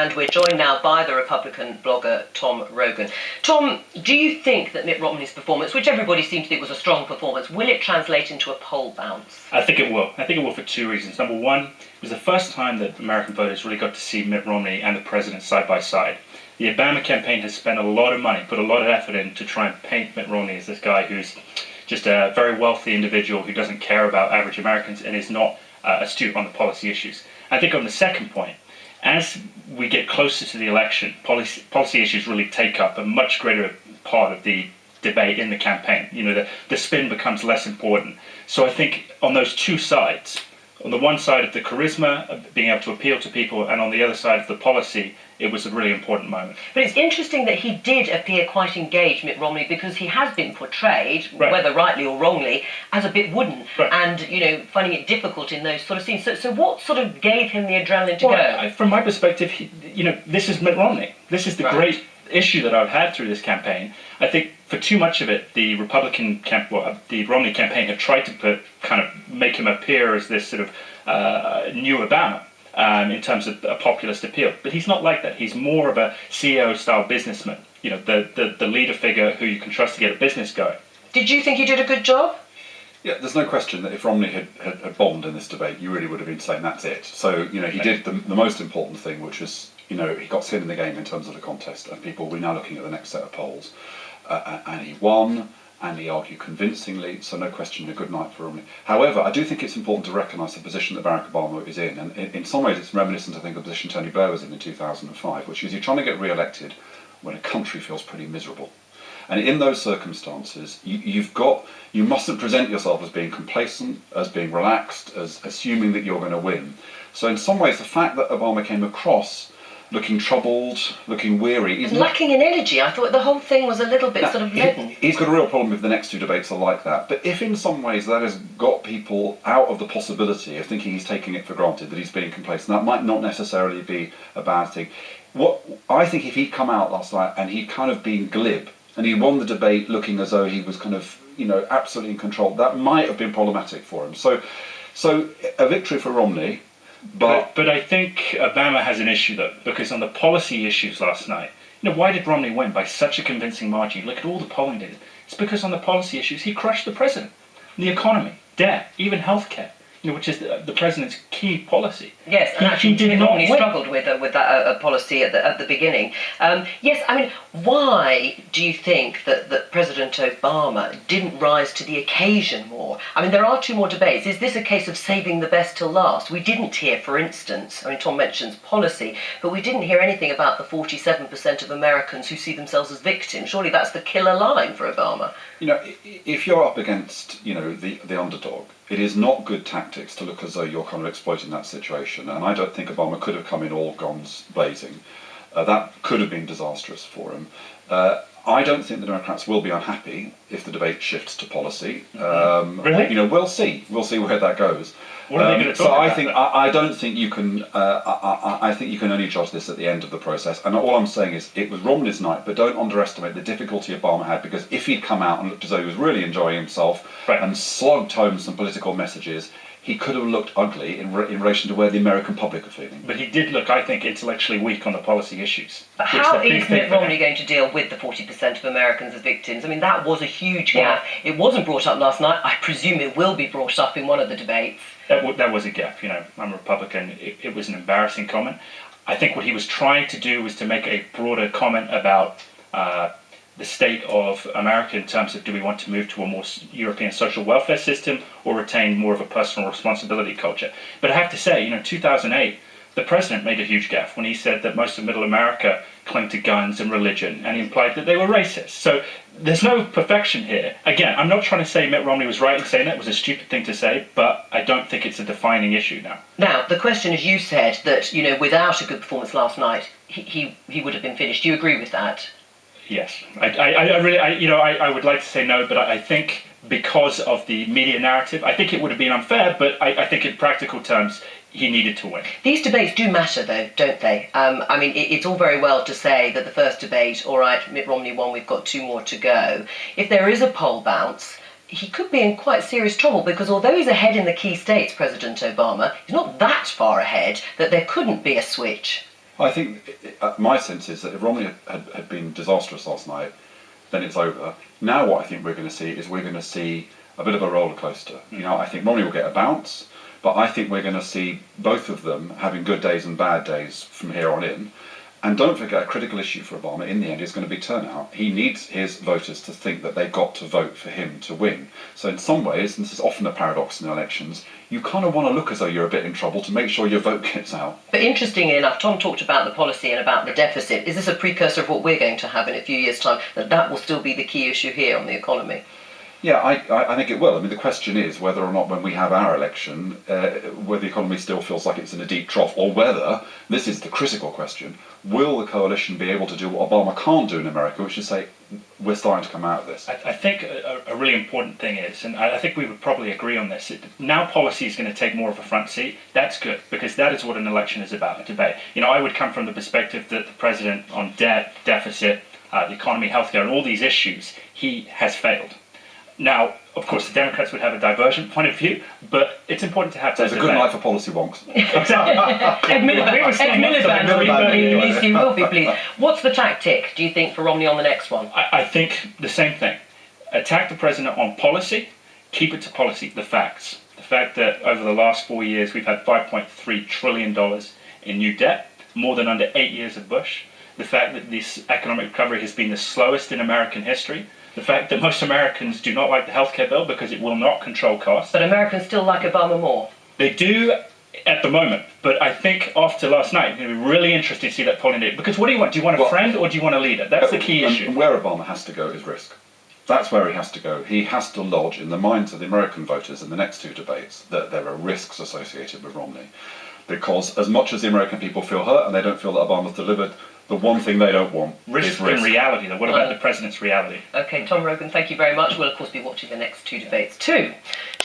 and we're joined now by the Republican blogger Tom Rogan. Tom, do you think that Mitt Romney's performance, which everybody seemed to think was a strong performance, will it translate into a poll bounce? I think it will. I think it will for two reasons. Number one, it was the first time that American voters really got to see Mitt Romney and the president side by side. The Obama campaign has spent a lot of money, put a lot of effort in to try and paint Mitt Romney as this guy who's just a very wealthy individual who doesn't care about average Americans and is not astute on the policy issues. I think on the second point, as we get closer to the election, policy issues really take up a much greater part of the debate in the campaign. You know, the spin becomes less important. So I think on those two sides, on the one side of the charisma, of being able to appeal to people, and on the other side of the policy, it was a really important moment. But it's interesting that he did appear quite engaged, Mitt Romney, because he has been portrayed, right, whether rightly or wrongly, as a bit wooden, right, and, you know, finding it difficult in those sort of scenes. So what sort of gave him the adrenaline to go? From my perspective, this is Mitt Romney. This is the right, great issue that I've had through this campaign. I think for too much of it, the Romney campaign have tried to make him appear as this sort of new Obama. In terms of a populist appeal. But he's not like that. He's more of a CEO-style businessman, you know, the leader figure who you can trust to get a business going. Did you think he did a good job? Yeah, there's no question that if Romney had bombed in this debate, you really would have been saying that's it. So, you know, he did the most important thing, which was, you know, he got skin in the game in terms of the contest, and we're now looking at the next set of polls. And he won, and he argued convincingly, so no question, a good night for Romney. However, I do think it's important to recognise the position that Barack Obama is in, and in some ways it's reminiscent, I think, of the position Tony Blair was in 2005, which is you're trying to get re-elected when a country feels pretty miserable. And in those circumstances, you mustn't present yourself as being complacent, as being relaxed, as assuming that you're going to win. So in some ways, the fact that Obama came across looking troubled, looking weary. He's lacking in energy. I thought the whole thing was a little bit sort of leaden. He's got a real problem if the next two debates are like that. But if in some ways that has got people out of the possibility of thinking he's taking it for granted, that he's being complacent, that might not necessarily be a bad thing. What I think, if he'd come out last night and he'd kind of been glib, and he won the debate looking as though he was kind of, you know, absolutely in control, that might have been problematic for him. So a victory for Romney. But I think Obama has an issue, though, because on the policy issues last night, you know, why did Romney win by such a convincing margin? Look at all the polling data. It's because on the policy issues, he crushed the president. The economy, debt, even healthcare, you know, which is the president's key policy. Yes, and actually Mitt Romney struggled with that policy at the beginning. Yes, I mean, why do you think that President Obama didn't rise to the occasion more? I mean, there are two more debates. Is this a case of saving the best till last? We didn't hear, for instance, I mean, Tom mentions policy, but we didn't hear anything about the 47% of Americans who see themselves as victims. Surely that's the killer line for Obama. You know, if you're up against, you know, the underdog, it is not good tactics to look as though you're kind of exploiting that situation. And I don't think Obama could have come in all guns blazing. That could have been disastrous for him. I don't think the Democrats will be unhappy if the debate shifts to policy. Really? You know, we'll see. We'll see where that goes. What are they going to talk about? I don't think you can. I think you can only judge this at the end of the process. And all I'm saying is, it was Romney's night, but don't underestimate the difficulty Obama had, because if he'd come out and looked as though he was really enjoying himself, right, and slogged home some political messages, he could have looked ugly in relation to where the American public are feeling. But he did look, I think, intellectually weak on the policy issues. But how is Mitt Romney going to deal with the 40% of Americans as victims? I mean, that was a huge gap. It wasn't brought up last night. I presume it will be brought up in one of the debates. That was a gap. You know, I'm a Republican. It was an embarrassing comment. I think what he was trying to do was to make a broader comment about the state of America in terms of, do we want to move to a more European social welfare system or retain more of a personal responsibility culture? But I have to say, you know, 2008, the president made a huge gaffe when he said that most of middle America clung to guns and religion, and he implied that they were racist. So there's no perfection here. Again, I'm not trying to say Mitt Romney was right in saying that. It was a stupid thing to say, but I don't think it's a defining issue now. Now, the question is, you said that, you know, without a good performance last night, he would have been finished. Do you agree with that? Yes, I would like to say no, but I think because of the media narrative, I think it would have been unfair, but I think in practical terms, he needed to win. These debates do matter, though, don't they? I mean, it's all very well to say that the first debate, all right, Mitt Romney won, we've got two more to go. If there is a poll bounce, he could be in quite serious trouble, because although he's ahead in the key states, President Obama, he's not that far ahead that there couldn't be a switch. I think my sense is that if Romney had been disastrous last night, then it's over. Now what I think we're going to see is we're going to see a bit of a roller coaster. You know, I think Romney will get a bounce, but I think we're going to see both of them having good days and bad days from here on in. And don't forget, a critical issue for Obama in the end is going to be turnout. He needs his voters to think that they've got to vote for him to win. So in some ways, and this is often a paradox in elections, you kind of want to look as though you're a bit in trouble to make sure your vote gets out. But interestingly enough, Tom talked about the policy and about the deficit. Is this a precursor of what we're going to have in a few years' time, that will still be the key issue here on the economy? Yeah, I think it will. I mean, the question is whether or not when we have our election, whether the economy still feels like it's in a deep trough, or whether, this is the critical question, will the coalition be able to do what Obama can't do in America, which is say, we're starting to come out of this? I think a really important thing is, and I think we would probably agree on this, now policy is going to take more of a front seat. That's good, because that is what an election is about, a debate. You know, I would come from the perspective that the president on debt, deficit, the economy, healthcare, and all these issues, he has failed. Now, of course, the Democrats would have a divergent point of view, but it's important to have So that it's a debate. good night for policy wonks. Exactly. Ed Miliband will be pleased. What's the tactic, do you think, for Romney on the next one? I think the same thing. Attack the president on policy, keep it to policy, the facts. The fact that over the last 4 years we've had $5.3 trillion in new debt, more than under 8 years of Bush. The fact that this economic recovery has been the slowest in American history. The fact that most Americans do not like the healthcare bill because it will not control costs. But Americans still like Obama more. They do at the moment, but I think after last night, it's going to be really interesting to see that polling data. Because what do you want? Do you want a friend or do you want a leader? That's the key issue. And where Obama has to go is risk. That's where he has to go. He has to lodge in the minds of the American voters in the next two debates that there are risks associated with Romney. Because as much as the American people feel hurt and they don't feel that Obama's delivered, the one thing they don't want is risk. In reality, though. What about the president's reality? Okay, Tom Rogan, thank you very much. We'll, of course, be watching the next two debates too.